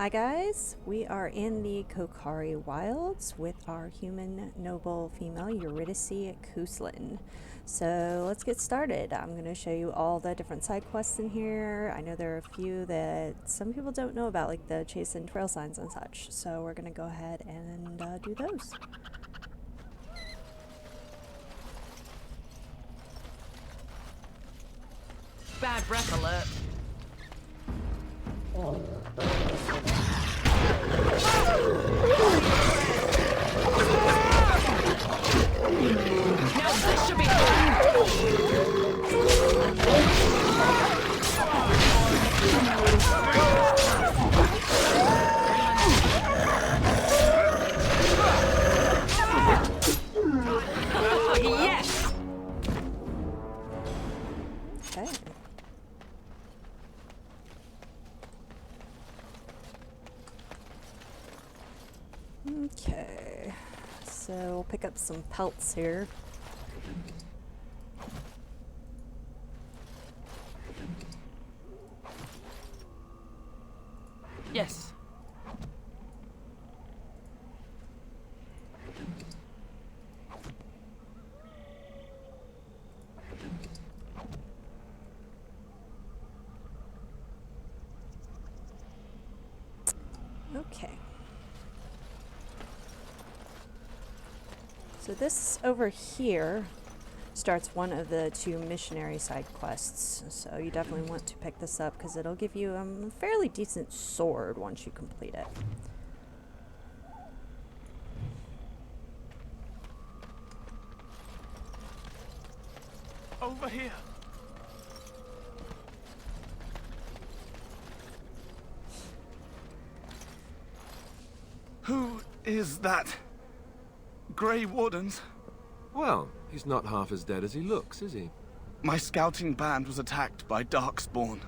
Hi guys, we are in the Kokari Wilds with our human noble female Eurydice Cousland. So let's get started. I'm going to show you all the different side quests in here. I know there are a few that some people don't know about, like the chase and trail signs and such. So we're going to go ahead and do those. Bad breath alert. Now this should be yes. Okay. Okay, so we'll pick up some pelts here. Yes. Okay. So this over here starts one of the two missionary side quests. So you definitely want to pick this up because it'll give you a fairly decent sword once you complete it. Over here. Who is that? Grey Wardens? Well, he's not half as dead as he looks, is he? My scouting band was attacked by Darkspawn.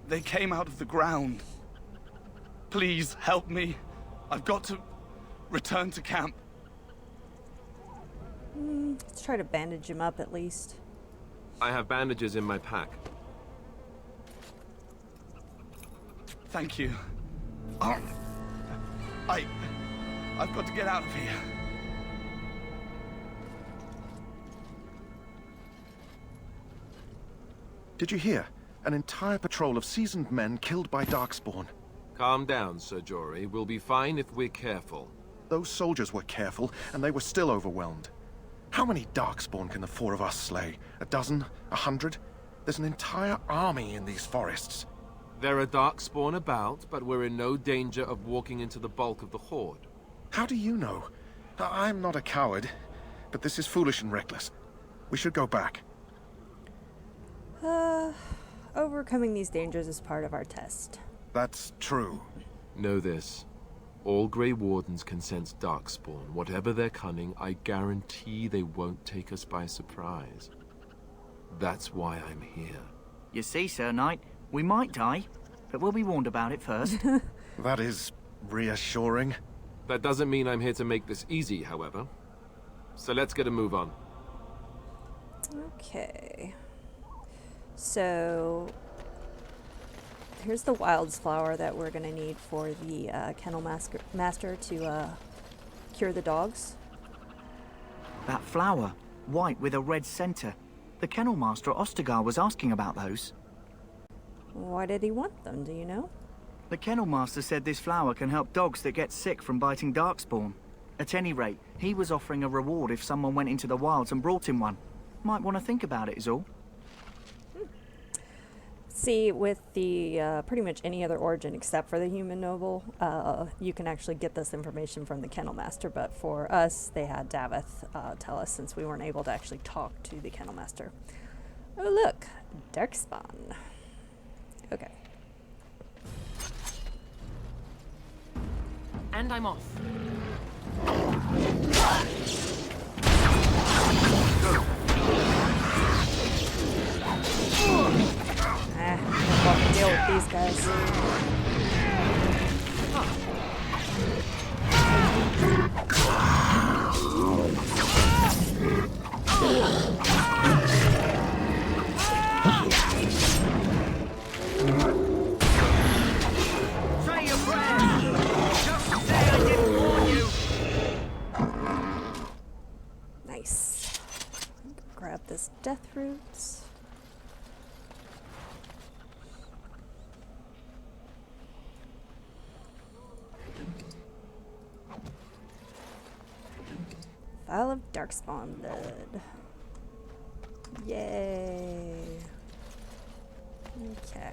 They came out of the ground. Please help me. I've got to return to camp. Let's try to bandage him up at least. I have bandages in my pack. Thank you. I've got to get out of here. Did you hear? An entire patrol of seasoned men killed by Darkspawn. Calm down, Sir Jory. We'll be fine if we're careful. Those soldiers were careful, and they were still overwhelmed. How many Darkspawn can the four of us slay? A dozen? 100? There's an entire army in these forests. There are Darkspawn about, but we're in no danger of walking into the bulk of the horde. How do you know? I'm not a coward, but this is foolish and reckless. We should go back. Overcoming these dangers is part of our test. That's true. Know this. All Grey Wardens can sense Darkspawn. Whatever their cunning, I guarantee they won't take us by surprise. That's why I'm here. You see, Sir Knight, we might die, but we'll be warned about it first. That is reassuring. That doesn't mean I'm here to make this easy, however. So let's get a move on. Okay. So here's the wilds flower that we're going to need for the kennel master to cure the dogs. That flower, white with a red center. The kennel master at Ostagar was asking about those. Why did he want them, do you know? The kennel master said this flower can help dogs that get sick from biting Darkspawn. At any rate, he was offering a reward if someone went into the wilds and brought him one. Might want to think about it is all. See, with the pretty much any other origin except for the human noble, you can actually get this information from the kennel master, but for us, they had Davith tell us since we weren't able to actually talk to the kennel master. Oh look, Darkspawn. Okay. And I'm off. I'll have to deal with these guys. Say your prayers! death roots. Vial of darkspawn blood. Yay. Okay.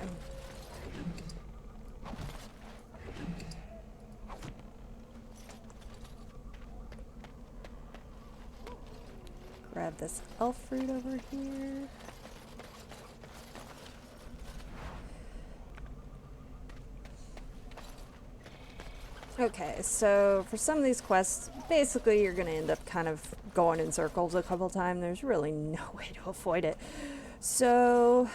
Grab this elf fruit over here. Okay, so for some of these quests, basically you're going to end up kind of going in circles a couple times. There's really no way to avoid it. So,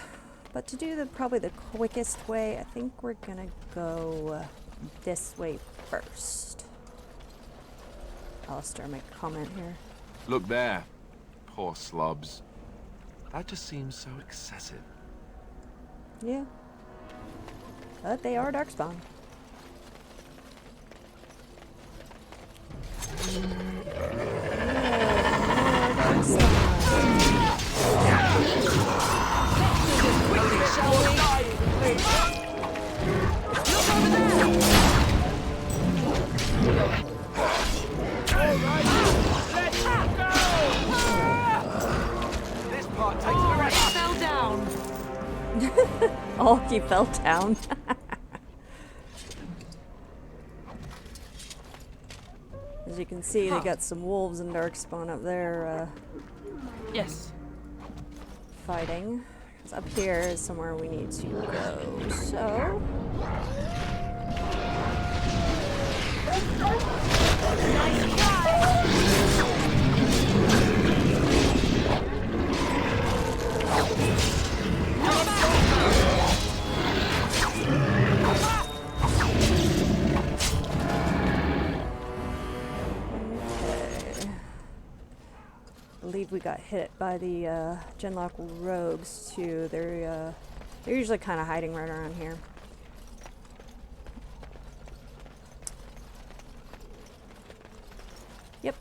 but to do probably the quickest way, I think we're going to go this way first. Alistair, make a comment here. Look there. Poor slobs. That just seems so excessive. Yeah. But they are darkspawn. Alki fell down. As you can see, they got some wolves and darkspawn up there Yes. fighting. 'Cause up here is somewhere we need to go. So I believe we got hit by the Genlock rogues too. They're usually kind of hiding right around here. Yep.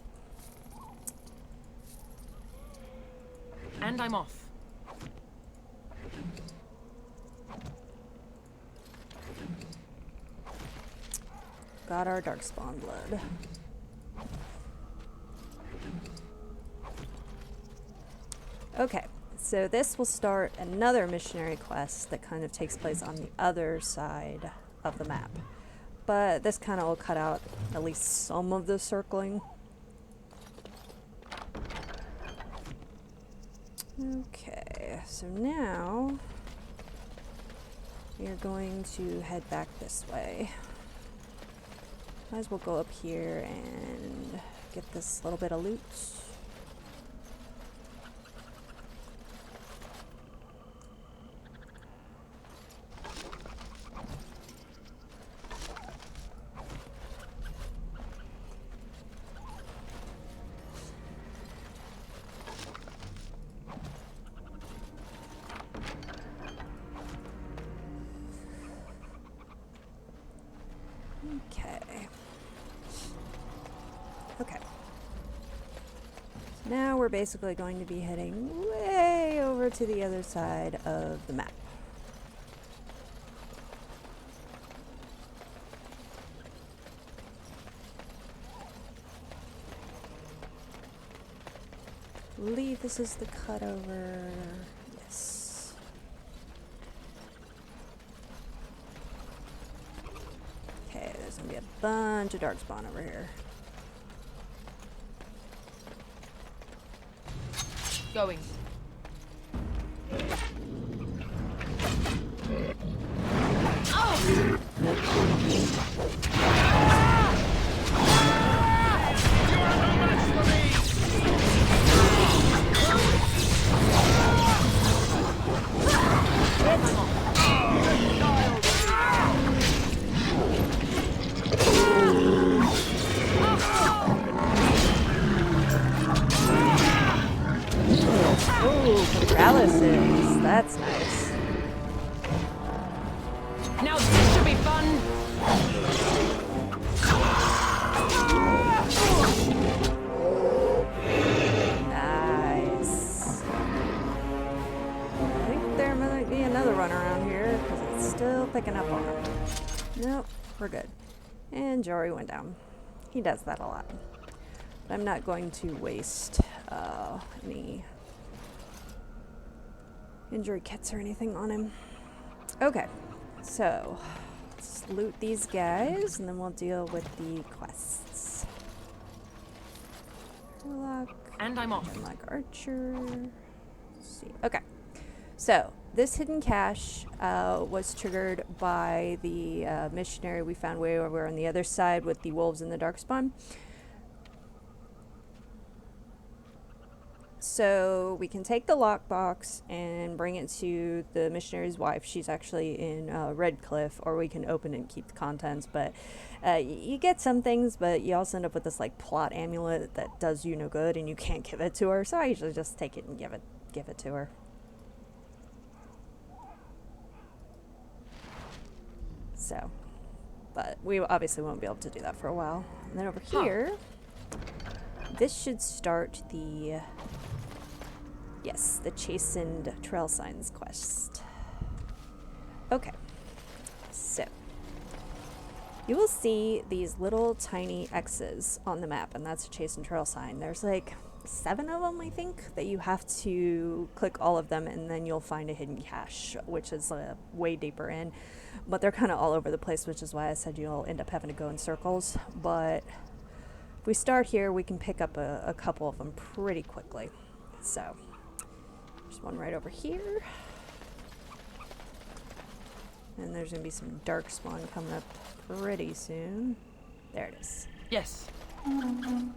And I'm off. Got our darkspawn blood. Okay, so this will start another missionary quest that kind of takes place on the other side of the map. But this kind of will cut out at least some of the circling. Okay, so now we are going to head back this way. Might as well go up here and get this little bit of loot. Okay. So now we're basically going to be heading way over to the other side of the map. I believe this is the cutover. Yes. Okay, there's gonna be a bunch of darkspawn over here. Going. We're good. And Jory went down. He does that a lot. But I'm not going to waste any injury kits or anything on him. Okay, so let's loot these guys and then we'll deal with the quests. Warlock. And I'm off. Like Archer. Let's see. Okay. So this hidden cache was triggered by the missionary we found way over on the other side with the wolves and the darkspawn. So we can take the lockbox and bring it to the missionary's wife. She's actually in Redcliffe, or we can open it and keep the contents. But you get some things, but you also end up with this like plot amulet that does you no good, and you can't give it to her. So I usually just take it and give it to her. So, but we obviously won't be able to do that for a while. And then over here, this should start the, yes, the Chastened Trail Signs quest. Okay, so you will see these little tiny X's on the map, and that's a Chastened Trail Sign. There's like 7 of them, I think, that you have to click all of them, and then you'll find a hidden cache, which is way deeper in. But they're kind of all over the place, which is why I said you'll end up having to go in circles. But if we start here, we can pick up a couple of them pretty quickly. So there's one right over here. And there's going to be some darkspawn coming up pretty soon. There it is. Yes. And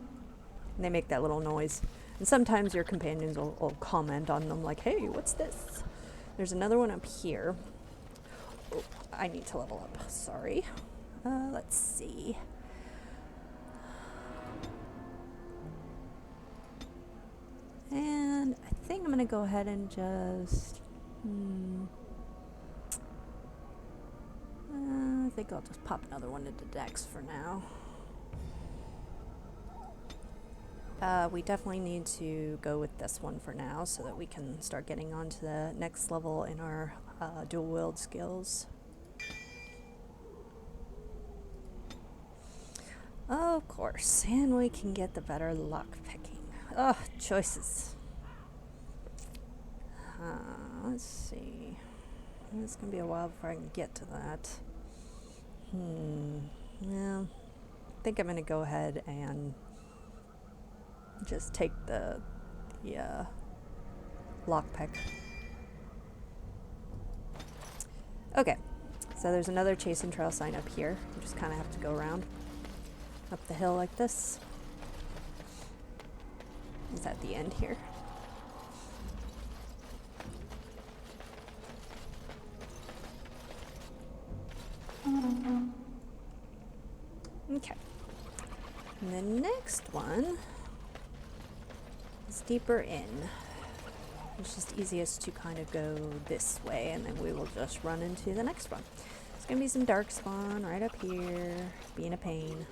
they make that little noise. And sometimes your companions will comment on them like, hey, what's this? There's another one up here. Oh, I need to level up. Sorry. Let's see. And I think I'm going to go ahead and just... I think I'll just pop another one into Dex for now. We definitely need to go with this one for now so that we can start getting on to the next level in our dual wield skills. Of course, and we can get the better lock picking. Ugh, choices. Let's see. It's gonna be a while before I can get to that. Yeah, I think I'm gonna go ahead and just take the lockpick. Okay, so there's another Chastened Trail sign up here. You just kind of have to go around up the hill like this. It's at the end here. Okay. And the next one is deeper in. It's just easiest to kind of go this way, and then we will just run into the next one. There's gonna be some darkspawn right up here, being a pain.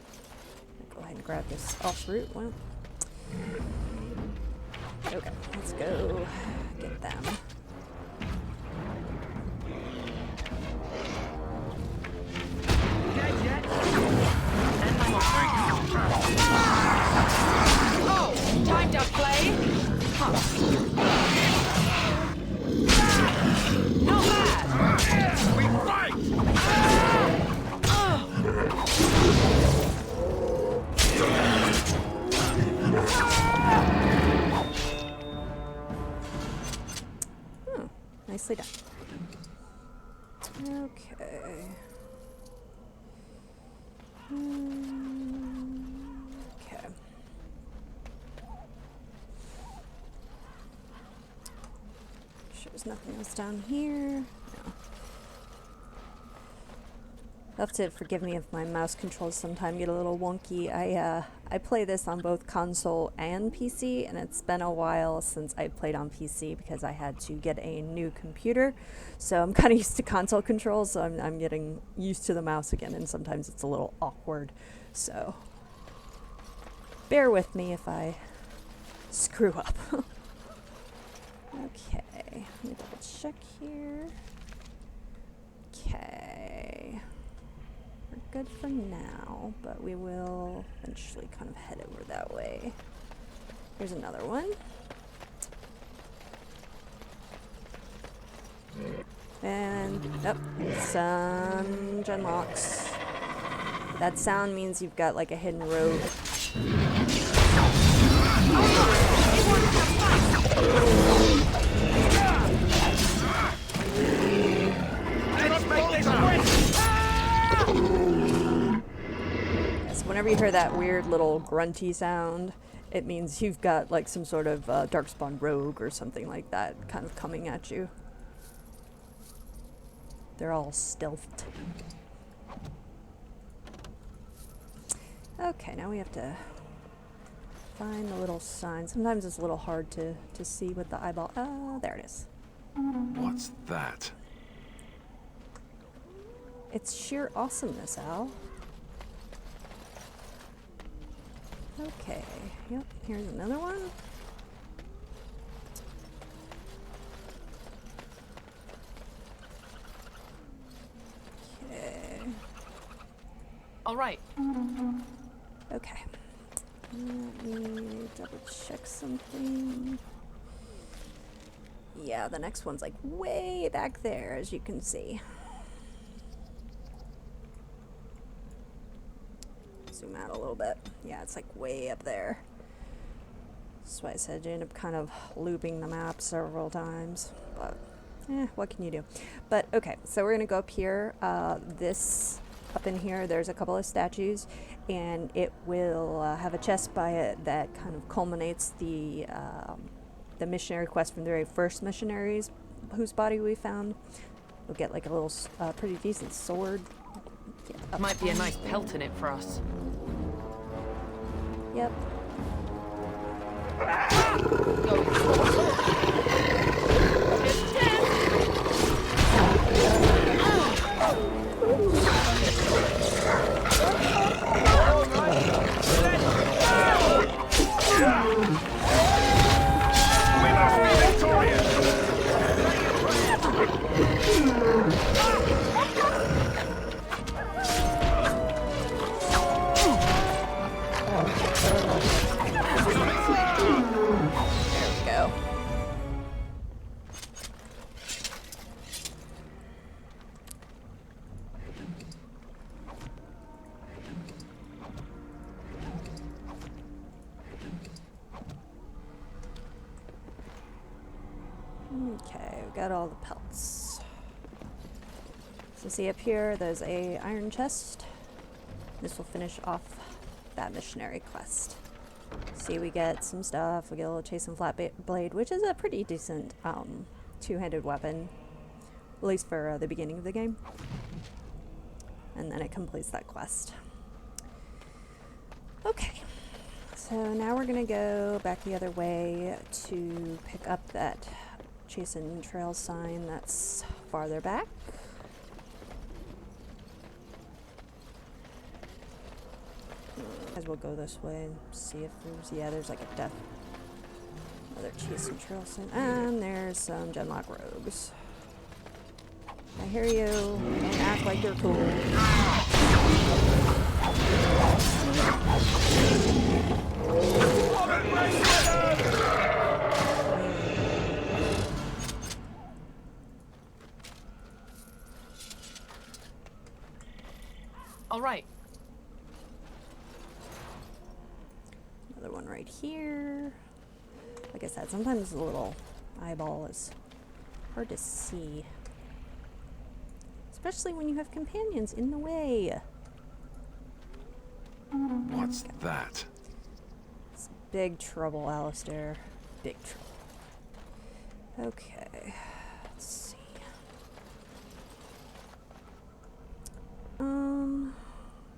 Go ahead and grab this off root one. Okay, let's go get them. Oh, time to play. Huh. Not bad. We fight. Nicely done. Okay. Okay. Sure there's nothing else down here. No. You'll have to forgive me if my mouse controls sometimes get a little wonky. I play this on both console and PC, and it's been a while since I played on PC because I had to get a new computer. So I'm kind of used to console controls, so I'm getting used to the mouse again, and sometimes it's a little awkward. So bear with me if I screw up. Okay, let me double check here. Okay. We're good for now, but we will eventually kind of head over that way. Here's another one. And, oh, some gen locks. That sound means you've got like a hidden rogue. Yes, whenever you hear that weird little grunty sound, it means you've got like some sort of darkspawn rogue or something like that kind of coming at you. They're all stealthed. Okay, now we have to find the little sign. Sometimes it's a little hard to see with the eyeball. There it is. What's that? It's sheer awesomeness, Al. Okay, yep, here's another one. Okay. All right. Okay. Let me double check something. Yeah, the next one's like way back there, as you can see. Zoom out a little bit. Yeah, it's like way up there. That's why I said you end up kind of looping the map several times, but what can you do? But okay, so we're gonna go up here. Up in here, there's a couple of statues, and it will have a chest by it that kind of culminates the missionary quest from the very first missionaries whose body we found. We'll get like a little pretty decent sword. Might be a nice pelt in it for us. Yep. Okay, we got all the pelts. So see up here, there's a iron chest. This will finish off that missionary quest. See, we get some stuff. We get a little chase and flat blade, which is a pretty decent two-handed weapon, at least for the beginning of the game. And then it completes that quest. Okay, so now we're gonna go back the other way to pick up that chase and trail sign that's farther back. As we'll go this way and see if there's like a another chase and trail sign. And there's some Genlock rogues. I hear you. Don't act like you're cool. All right. Another one right here. Like I said, sometimes the little eyeball is hard to see. Especially when you have companions in the way. What's that? It's big trouble, Alistair. Big trouble. Okay. Let's see.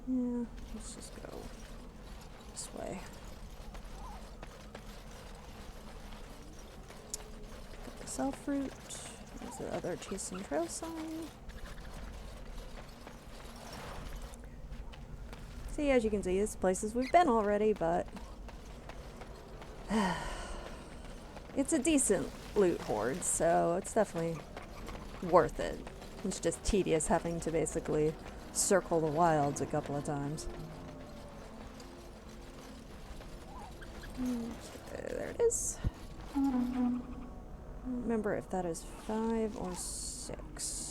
Yeah, let's just go this way. Got the self fruit. There's the other chase and trail sign. See, as you can see, this places we've been already, but it's a decent loot hoard, so it's definitely worth it. It's just tedious having to basically circle the wilds a couple of times. Okay, there it is. Remember if that is 5 or 6.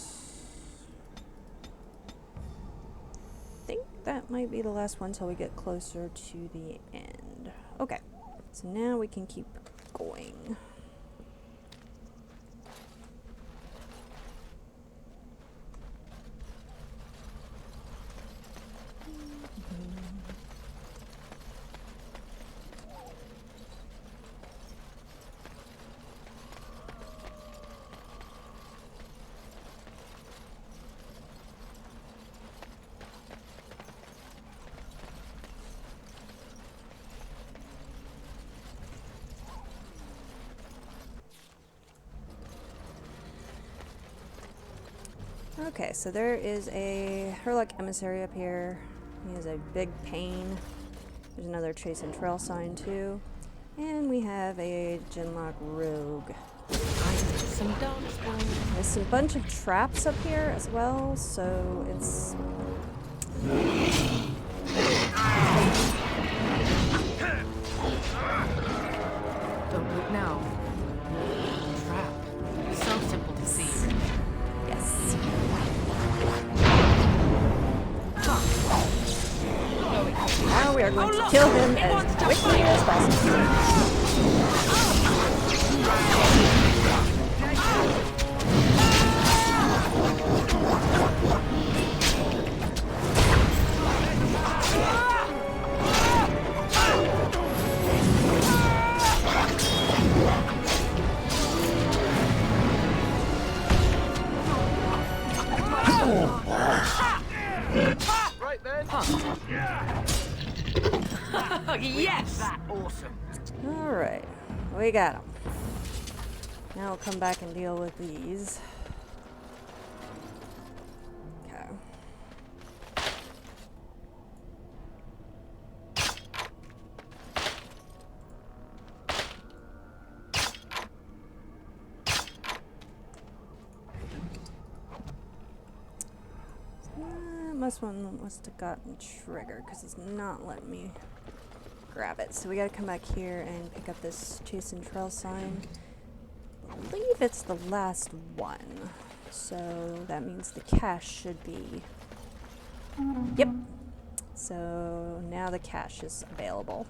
I think that might be the last one till we get closer to the end. Okay, so now we can keep going. Okay, so there is a Herlock emissary up here. He is a big pain. There's another chase and trail sign too. And we have a Genlock rogue. Some darkspawn. There's a bunch of traps up here as well, so it's... Don't look now. Trap. So simple to see. Yes. Now we are going to kill him as quickly as possible. Right then. Yes! That awesome. Alright, we got him. Now we'll come back and deal with these. Okay. Must have gotten triggered because it's not letting me grab it. So we gotta come back here and pick up this chase and trail sign. I believe it's the last one. So that means the cache should be... Yep. So now the cache is available.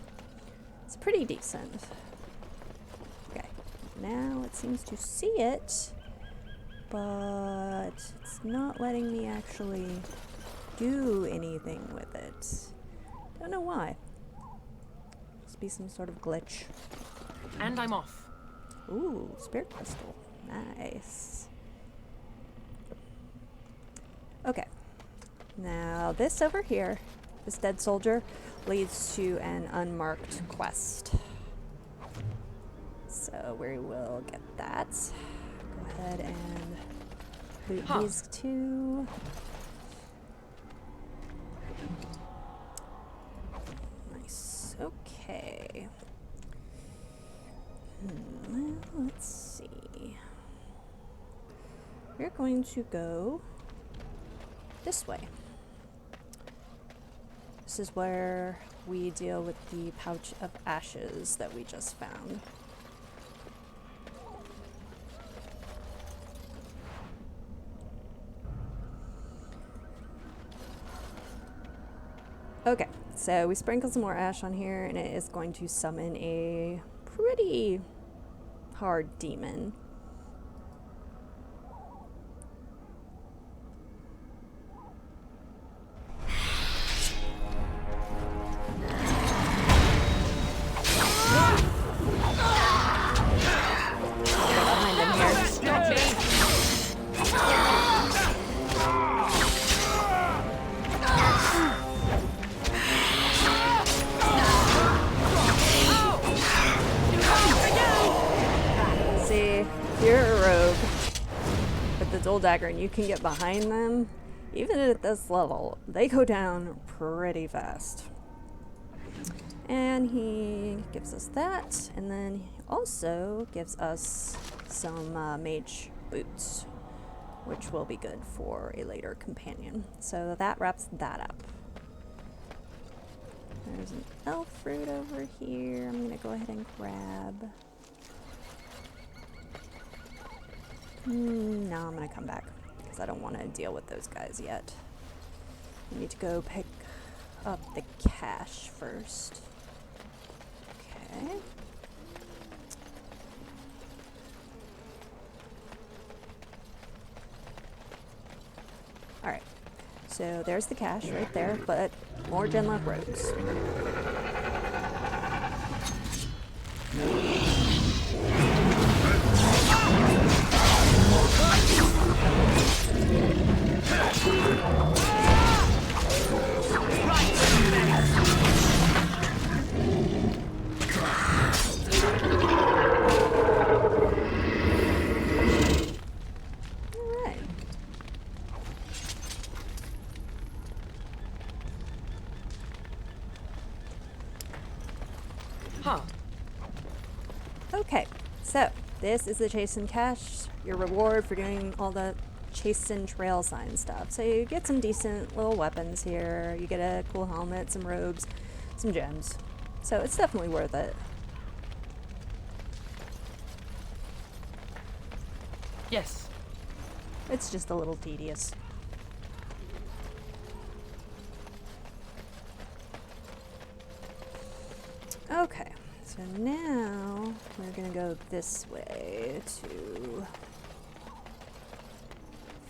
It's pretty decent. Okay. Now it seems to see it, but it's not letting me actually do anything with it. Don't know why. Must be some sort of glitch. And I'm off. Ooh, spirit crystal. Nice. Okay. Now this over here, this dead soldier, leads to an unmarked quest. So we will get that. Go ahead and loot these two. Nice. Okay. Well, let's see. We're going to go this way. This is where we deal with the pouch of ashes that we just found. Okay, so we sprinkled some more ash on here, and it is going to summon a pretty hard demon. Behind him here. Stop me! See, you're a rogue with the dual dagger and you can get behind them. Even at this level, they go down pretty fast. And he gives us that, and then he also gives us some mage boots. which will be good for a later companion. So that wraps that up. There's an elf fruit over here. I'm gonna go ahead and grab. No, I'm gonna come back because I don't want to deal with those guys yet. I need to go pick up the cash first. Okay. Alright, so there's the cash right there, but more Genlock roads. Okay, so this is the Chase and Cash, your reward for doing all the chase and trail sign stuff. So you get some decent little weapons here, you get a cool helmet, some robes, some gems. So it's definitely worth it. Yes. It's just a little tedious. Okay. So now we're gonna go this way to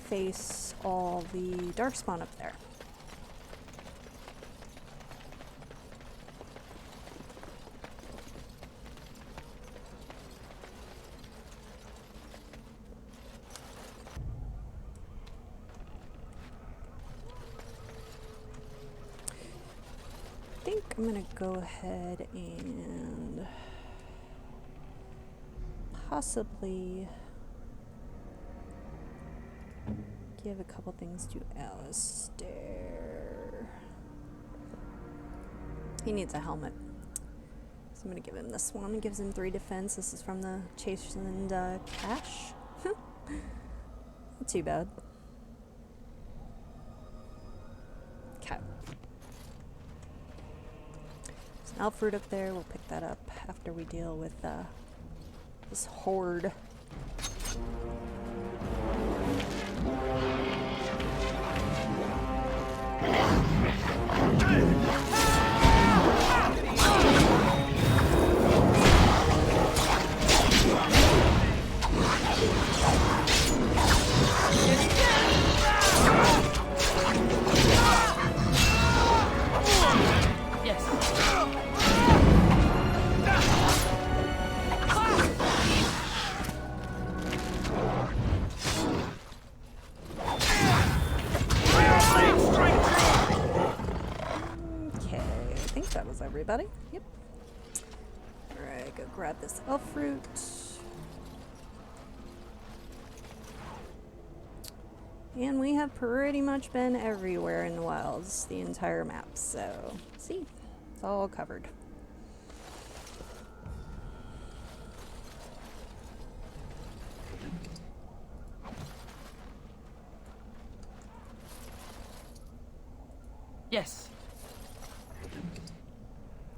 face all the darkspawn up there. I think I'm gonna go ahead and possibly give a couple things to Alistair. He needs a helmet, so I'm gonna give him this one. It gives him 3 defense. This is from the Chase and Cash. Not too bad. Okay. There's an elf fruit up there. We'll pick that up after we deal with this horde. Everybody? Yep. Alright, go grab this elf fruit. And we have pretty much been everywhere in the wilds, the entire map, so see, it's all covered. Yes.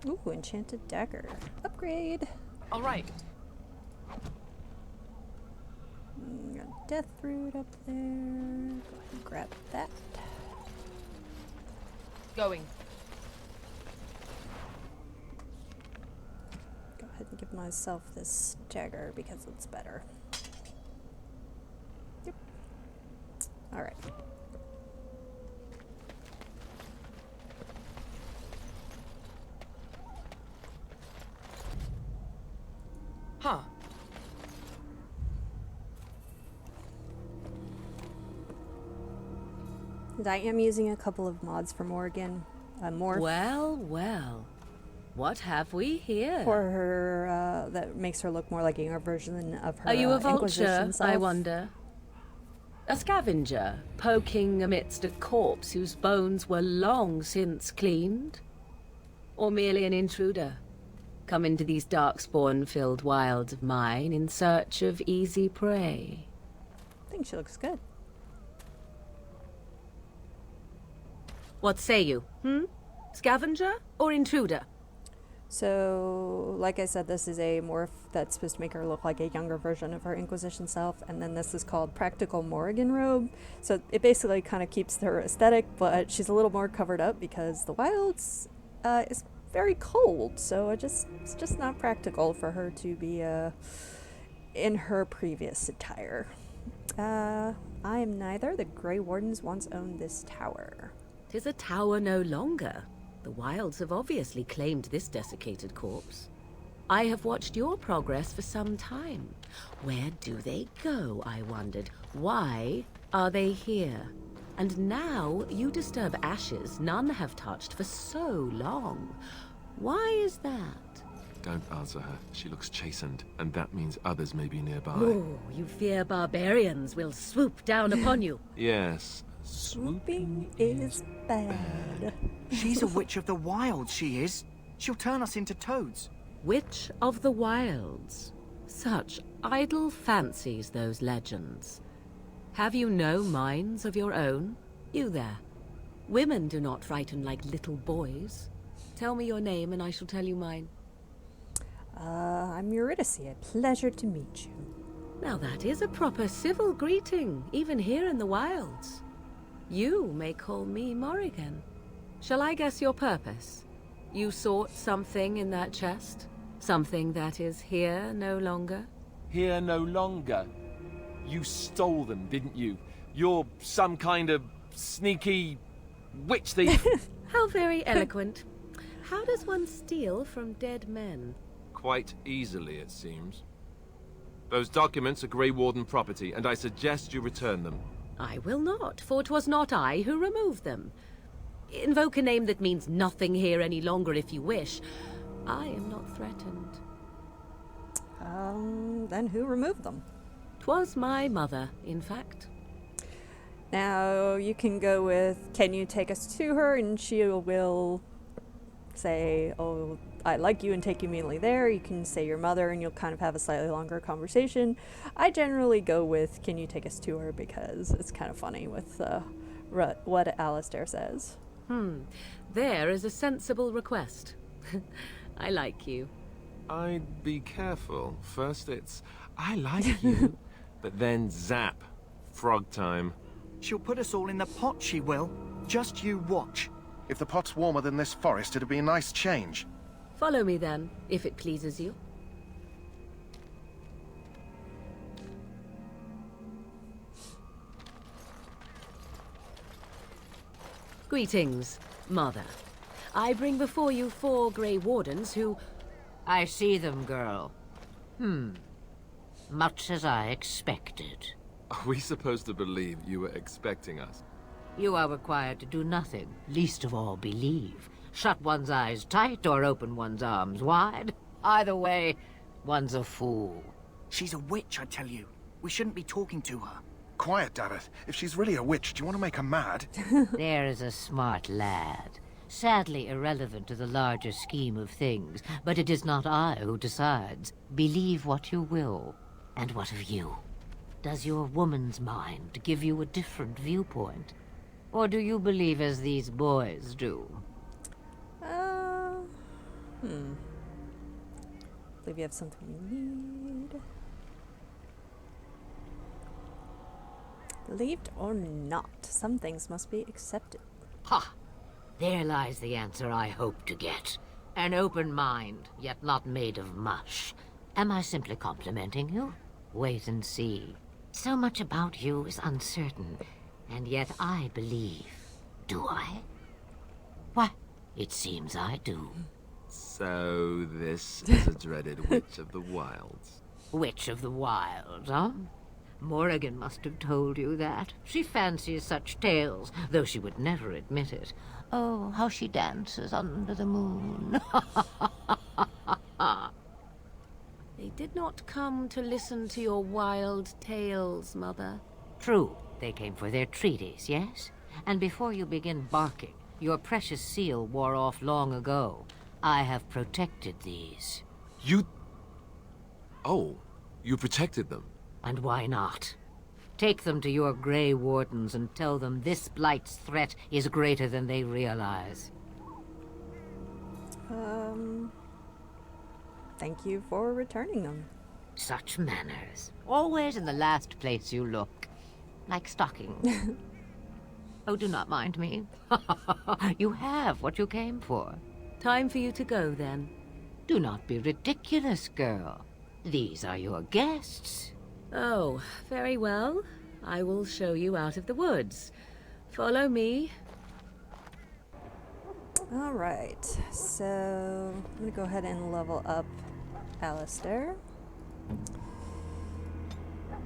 Ooh, enchanted dagger. Upgrade. All right. Got a death fruit up there. Go ahead and grab that. Going. Go ahead and give myself this dagger because it's better. Yep. All right. Huh. And I am using a couple of mods for Morgan. More Well, well. What have we here? for her that makes her look more like a younger version of her. Are you a Inquisition vulture, I self. wonder? A scavenger, poking amidst a corpse whose bones were long since cleaned? Or merely an intruder, come into these darkspawn-filled wilds of mine in search of easy prey? I think she looks good. What say you? Scavenger or intruder? So, like I said, this is a morph that's supposed to make her look like a younger version of her Inquisition self, and then this is called Practical Morrigan Robe. So it basically kind of keeps her aesthetic, but she's a little more covered up because the wilds is very cold, so it's just not practical for her to be in her previous attire. I am neither. The Grey Wardens once owned this tower. 'Tis a tower no longer. The wilds have obviously claimed this desiccated corpse. I have watched your progress for some time. Where do they go, I wondered? Why are they here? And now you disturb ashes none have touched for so long. Why is that? Don't answer her. She looks chastened, and that means others may be nearby. Oh, you fear barbarians will swoop down upon you. Yes. Swooping is bad. She's a witch of the wilds, she is. She'll turn us into toads. Witch of the Wilds. Such idle fancies, those legends. Have you no minds of your own? You there. Women do not frighten like little boys. Tell me your name and I shall tell you mine. I'm Eurydice. A pleasure to meet you. Now that is a proper civil greeting, even here in the wilds. You may call me Morrigan. Shall I guess your purpose? You sought something in that chest? Something that is here no longer? Here no longer. You stole them, didn't you? You're some kind of sneaky witch thief. How very eloquent. How does one steal from dead men? Quite easily, it seems. Those documents are Grey Warden property, and I suggest you return them. I will not, for 'twas not I who removed them. Invoke a name that means nothing here any longer if you wish. I am not threatened. Then who removed them? 'Twas my mother, in fact. Now, you can go with, can you take us to her? And she will say, oh, I like you, and take you immediately there. You can say your mother, and you'll kind of have a slightly longer conversation. I generally go with, can you take us to her? Because it's kind of funny with what Alistair says. There is a sensible request. I like you. I'd be careful. First it's, I like you, but then zap. Frog time. She'll put us all in the pot, she will. Just you watch. If the pot's warmer than this forest, it'd be a nice change. Follow me then, if it pleases you. Greetings, Mother. I bring before you 4 Grey Wardens who... I see them, girl. Much as I expected. Are we supposed to believe you were expecting us? You are required to do nothing, least of all believe. Shut one's eyes tight or open one's arms wide. Either way, one's a fool. She's a witch, I tell you. We shouldn't be talking to her. Quiet, Dagger. If she's really a witch, do you want to make her mad? There is a smart lad. Sadly irrelevant to the larger scheme of things, but it is not I who decides. Believe what you will. And what of you? Does your woman's mind give you a different viewpoint? Or do you believe as these boys do? Believe you have something you need. Believed or not, some things must be accepted. Ha! There lies the answer I hope to get. An open mind, yet not made of mush. Am I simply complimenting you? Wait and see. So much about you is uncertain, and yet I believe. Do I? Why, it seems I do. So this is a dreaded Witch of the Wilds. Witch of the Wilds, huh? Morrigan must have told you that. She fancies such tales, though she would never admit it. Oh, how she dances under the moon. They did not come to listen to your wild tales, Mother. True, they came for their treaties, yes? And before you begin barking, your precious seal wore off long ago. I have protected these. You... Oh, you protected them. And why not? Take them to your Grey Wardens and tell them this Blight's threat is greater than they realize. Thank you for returning them. Such manners. Always in the last place you look. Like stockings. Oh, do not mind me. You have what you came for. Time for you to go, then. Do not be ridiculous, girl. These are your guests. Oh, very well. I will show you out of the woods. Follow me. Alright, so I'm gonna go ahead and level up Alistair.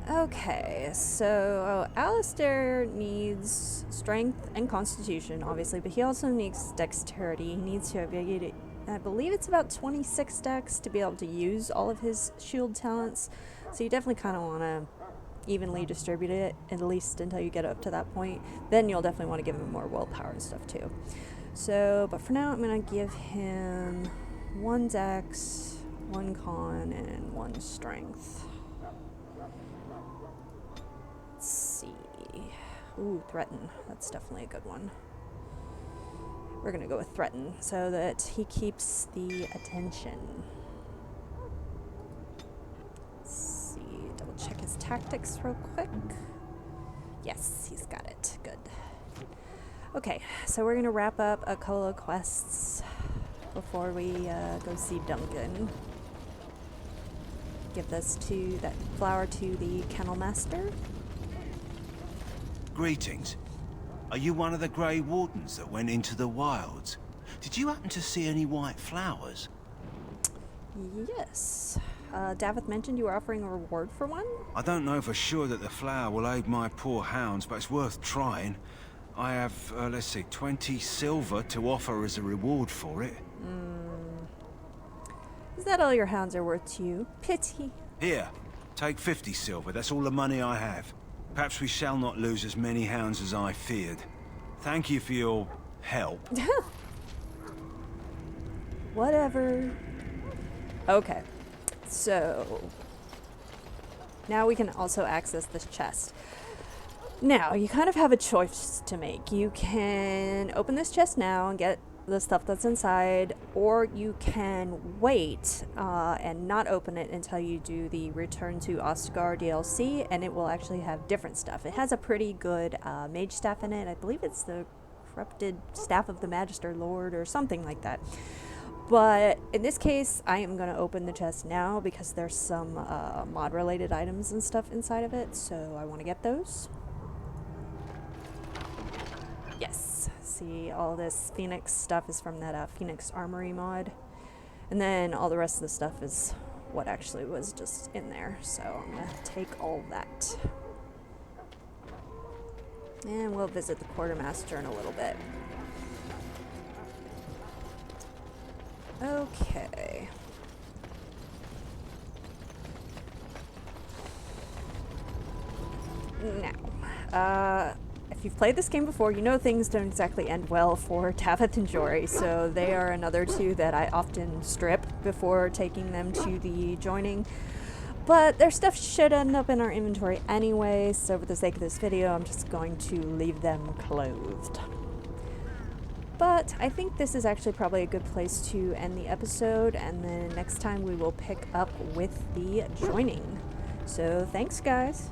Okay, so Alistair needs strength and constitution, obviously, but he also needs dexterity. He needs to be able to, I believe it's about 26 dex to be able to use all of his shield talents. So you definitely kind of want to evenly distribute it, at least until you get up to that point. Then you'll definitely want to give him more willpower and stuff too. So, but for now, I'm going to give him 1 dex, 1 con, and 1 strength. Let's see. Ooh, threaten. That's definitely a good one. We're going to go with threaten so that he keeps the attention. Let's see. Double check his tactics real quick. Yes, he's got it. Good. Okay, so we're going to wrap up a couple of quests before we go see Duncan. Give that flower to the kennel master. Greetings. Are you one of the Grey Wardens that went into the wilds? Did you happen to see any white flowers? Yes. Davith mentioned you were offering a reward for one? I don't know for sure that the flower will aid my poor hounds, but it's worth trying. I have, let's see, 20 silver to offer as a reward for it. Is that all your hounds are worth to you? Pity. Here, take 50 silver. That's all the money I have. Perhaps we shall not lose as many hounds as I feared. Thank you for your help. Whatever. Okay. So now we can also access this chest. Now, you kind of have a choice to make. You can open this chest now and get the stuff that's inside, or you can wait and not open it until you do the Return to Ostagar DLC, and it will actually have different stuff. It has a pretty good mage staff in it. I believe it's the Corrupted Staff of the Magister Lord or something like that. But in this case, I am going to open the chest now because there's some mod-related items and stuff inside of it, so I want to get those. Yes, see, all this Phoenix stuff is from that Phoenix Armory mod. And then all the rest of the stuff is what actually was just in there. So I'm going to take all that. And we'll visit the quartermaster in a little bit. Okay. Now, if you've played this game before, you know things don't exactly end well for Davith and Jory, so they are another two that I often strip before taking them to the joining. But their stuff should end up in our inventory anyway, so for the sake of this video, I'm just going to leave them clothed. But I think this is actually probably a good place to end the episode, and then next time we will pick up with the joining. So thanks, guys.